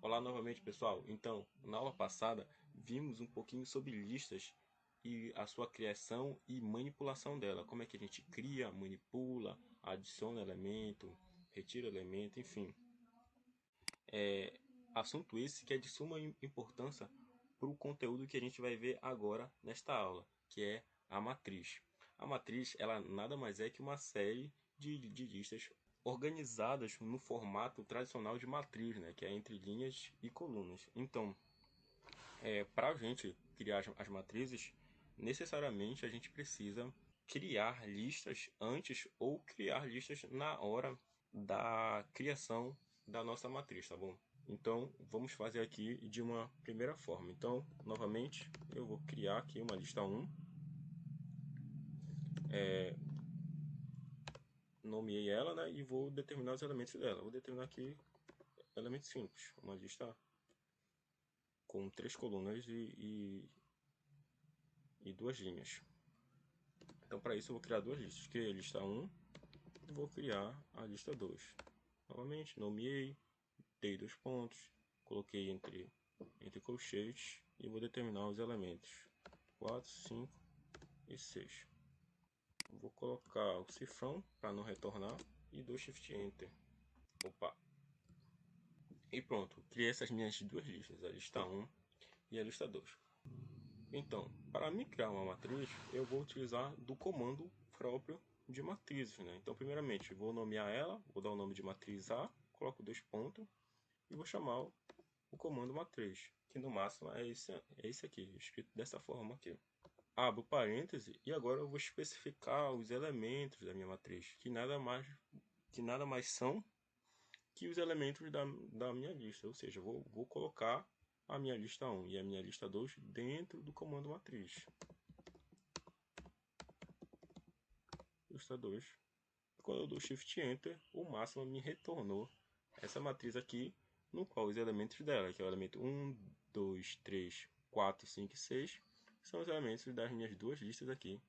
Olá novamente, pessoal. Então, na aula passada, vimos um pouquinho sobre listas e a sua criação e manipulação dela. Como é que a gente cria, manipula, adiciona elemento, retira elemento, enfim. Assunto esse que é de suma importância para o conteúdo que a gente vai ver agora nesta aula, que é a matriz. A matriz, ela nada mais é que uma série de listas organizadas no formato tradicional de matriz, né, que é entre linhas e colunas. Então, para a gente criar as matrizes, necessariamente a gente precisa criar listas antes ou criar listas na hora da criação da nossa matriz, tá bom? Então, vamos fazer aqui de uma primeira forma. Então, novamente, eu vou criar aqui uma lista 1. Nomeei ela, né? E vou determinar os elementos dela. Vou determinar aqui elementos simples. Uma lista com 3 colunas e 2 linhas. Então, para isso, eu vou criar duas listas. Criei a lista 1 e vou criar a lista 2. Novamente, nomeei, dei 2 pontos, coloquei entre colchetes e vou determinar os elementos 4, 5 e 6. Vou colocar o cifrão para não retornar e dou Shift Enter. Opa! E pronto, criei essas minhas duas listas, a lista 1 e a lista 2. Então, para mim criar uma matriz, eu vou utilizar do comando próprio de matrizes, né? Então, primeiramente, vou nomear ela, vou dar o nome de matriz A, coloco 2 pontos e vou chamar o comando matriz, que no máximo é esse aqui, escrito dessa forma aqui. Abro parêntese e agora eu vou especificar os elementos da minha matriz, que nada mais são que os elementos da minha lista, ou seja, vou colocar a minha lista 1 e a minha lista 2 dentro do comando matriz. Lista 2. Quando eu dou Shift Enter, o máximo me retornou essa matriz aqui, no qual os elementos dela, que é o elemento 1, 2, 3, 4, 5 e 6, são os elementos das minhas duas listas aqui,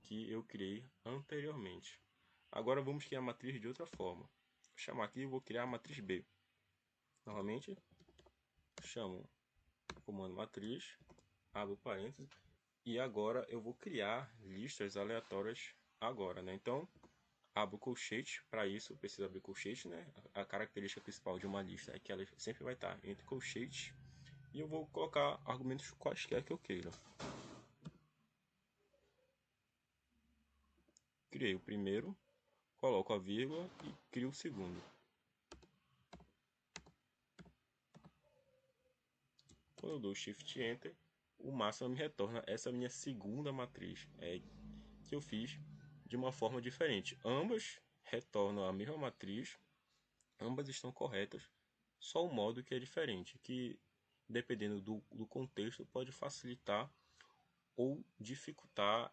que eu criei anteriormente. Agora vamos criar a matriz de outra forma. Vou chamar aqui e vou criar a matriz B. Novamente, chamo o comando matriz, abro parênteses, e agora eu vou criar listas aleatórias agora, né? Então, abro colchete, para isso precisa abrir colchete, né? A característica principal de uma lista é que ela sempre vai estar entre colchetes, e eu vou colocar argumentos quaisquer que eu queira. Criei o primeiro, coloco a vírgula e crio o segundo. Quando eu dou Shift Enter, o máximo me retorna essa minha segunda matriz, que eu fiz de uma forma diferente. Ambas retornam a mesma matriz, ambas estão corretas, só o modo que é diferente, que dependendo do contexto pode facilitar ou dificultar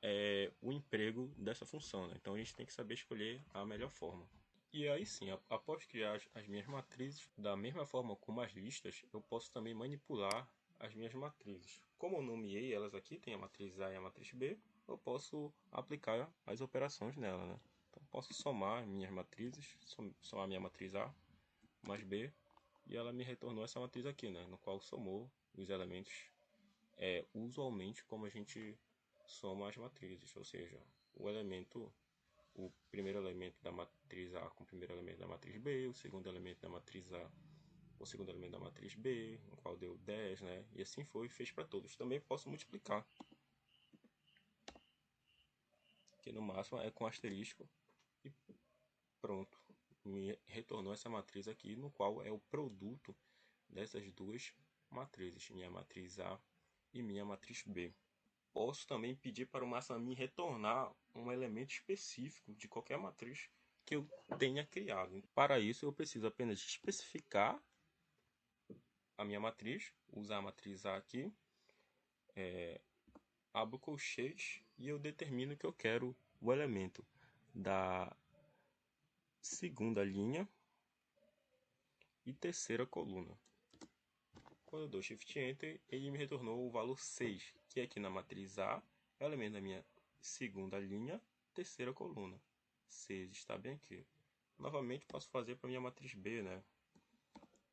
o emprego dessa função, né? Então a gente tem que saber escolher a melhor forma. E aí sim, após criar as minhas matrizes, da mesma forma como as listas, eu posso também manipular as minhas matrizes. Como eu nomeei elas aqui, tem a matriz A e a matriz B, eu posso aplicar as operações nela, né? Então posso somar minhas matrizes, somar minha matriz A mais B, e ela me retornou essa matriz aqui, né? No qual somou os elementos usualmente como a gente soma as matrizes, ou seja, o primeiro elemento da matriz A com o primeiro elemento da matriz B, o segundo elemento da matriz A com o segundo elemento da matriz B, no qual deu 10, né? E assim foi, fez para todos. Também posso multiplicar, que no máximo é com asterisco, e pronto. Me retornou essa matriz aqui, no qual é o produto dessas duas matrizes, minha matriz A e minha matriz B. Posso também pedir para o máximo me retornar um elemento específico de qualquer matriz que eu tenha criado. Para isso, eu preciso apenas especificar a minha matriz, usar a matriz A aqui, abro colchete e eu determino que eu quero o elemento da segunda linha e terceira coluna. Quando eu dou Shift Enter, ele me retornou o valor 6, que aqui na matriz A elemento da minha segunda linha, terceira coluna. 6 está bem aqui. Novamente posso fazer para minha matriz B, né?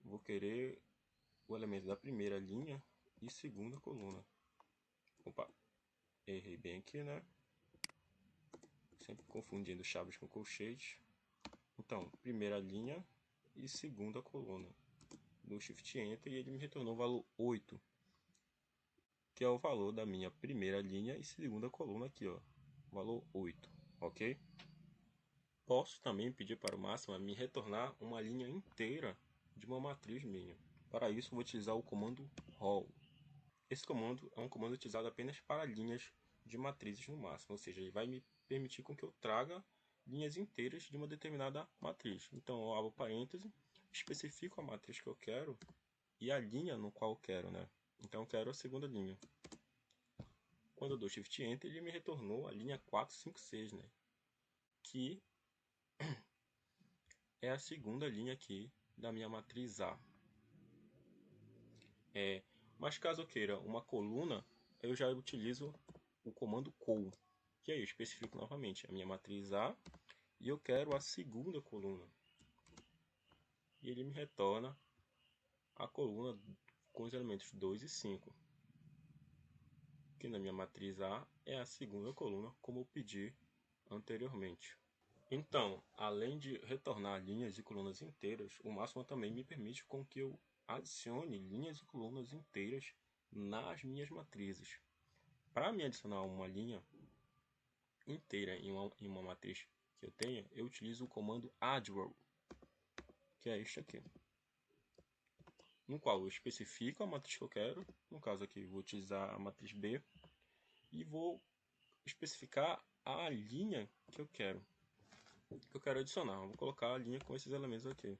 Vou querer o elemento da primeira linha e segunda coluna. Opa, errei bem aqui, né? Sempre confundindo chaves com colchete. Então, primeira linha e segunda coluna. Dou Shift Enter e ele me retornou o valor 8, que é o valor da minha primeira linha e segunda coluna aqui, ó. Valor 8, ok? Posso também pedir para o Máxima me retornar uma linha inteira de uma matriz minha. Para isso, vou utilizar o comando roll. Esse comando é um comando utilizado apenas para linhas de matrizes no Máxima, ou seja, ele vai me permitir com que eu traga linhas inteiras de uma determinada matriz. Então, eu abro parêntese, especifico a matriz que eu quero e a linha no qual eu quero, né? Então, eu quero a segunda linha. Quando eu dou Shift Enter, ele me retornou a linha 456, né? Que é a segunda linha aqui da minha matriz A. Mas caso eu queira uma coluna, eu já utilizo o comando col, que aí eu especifico novamente a minha matriz A e eu quero a segunda coluna. E ele me retorna a coluna com os elementos 2 e 5, que na minha matriz A é a segunda coluna, como eu pedi anteriormente. Então, além de retornar linhas e colunas inteiras, o Máxima também me permite com que eu adicione linhas e colunas inteiras nas minhas matrizes. Para me adicionar uma linha inteira em uma matriz que eu tenha, eu utilizo o comando addRow, que é este aqui, no qual eu especifico a matriz que eu quero. No caso aqui, vou utilizar a matriz B e vou especificar a linha que eu quero adicionar. Vou colocar a linha com esses elementos aqui,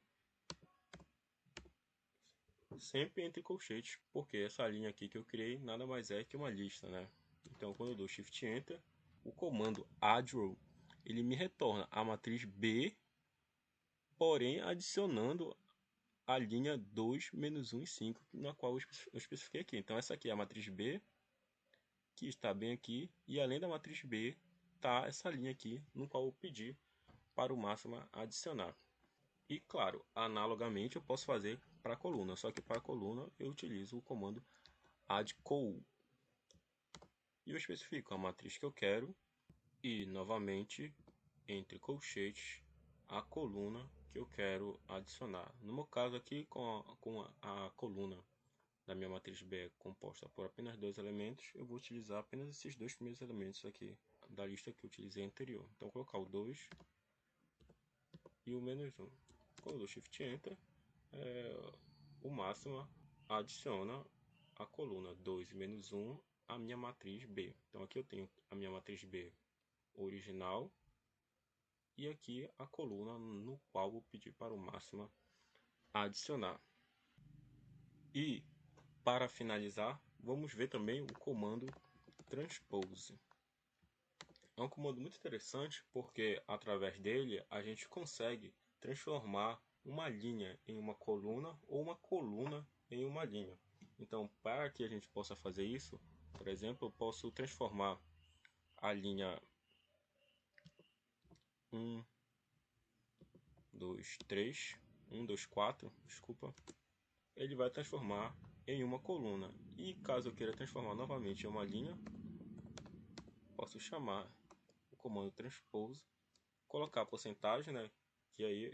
sempre entre colchetes, porque essa linha aqui que eu criei nada mais é que uma lista, né? Então, quando eu dou Shift Enter, o comando addRow, ele me retorna a matriz B, porém adicionando a linha 2, menos 1 e 5, na qual eu especifiquei aqui. Então, essa aqui é a matriz B, que está bem aqui, e além da matriz B, está essa linha aqui, no qual eu pedi para o Máxima adicionar. E claro, analogamente eu posso fazer para a coluna, só que para a coluna eu utilizo o comando addCol. E eu especifico a matriz que eu quero e, novamente, entre colchetes, a coluna que eu quero adicionar. No meu caso aqui, com a coluna da minha matriz B é composta por apenas 2 elementos, eu vou utilizar apenas esses 2 primeiros elementos aqui da lista que eu utilizei anterior. Então, vou colocar o 2 e o menos 1. Quando eu dou Shift Enter, o Máxima adiciona a coluna 2 e menos 1 à minha matriz B. Então aqui eu tenho a minha matriz B original e aqui a coluna no qual eu pedi para o Máxima adicionar. E para finalizar, vamos ver também o comando transpose. É um comando muito interessante porque através dele a gente consegue transformar uma linha em uma coluna ou uma coluna em uma linha. Então, para que a gente possa fazer isso, por exemplo, eu posso transformar a linha 1, 2, 3, 1, 2, 4, desculpa, ele vai transformar em uma coluna. E caso eu queira transformar novamente em uma linha, posso chamar o comando transpose, colocar a porcentagem, né? Que aí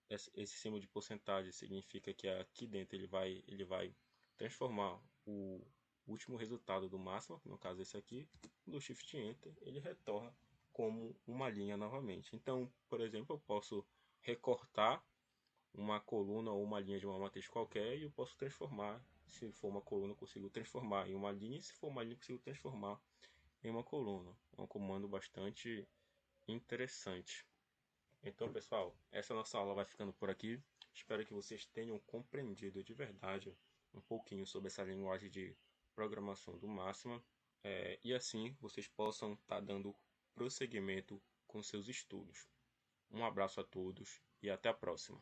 esse símbolo de porcentagem significa que aqui dentro ele vai transformar o último resultado do máximo, no caso esse aqui, do Shift Enter, ele retorna como uma linha novamente. Então, por exemplo, eu posso recortar uma coluna ou uma linha de uma matriz qualquer e eu posso transformar, se for uma coluna eu consigo transformar em uma linha, e se for uma linha eu consigo transformar em uma coluna. É um comando bastante interessante. Então, pessoal, essa nossa aula vai ficando por aqui. Espero que vocês tenham compreendido de verdade um pouquinho sobre essa linguagem de programação do Máxima. E assim vocês possam estar dando prosseguimento com seus estudos. Um abraço a todos e até a próxima.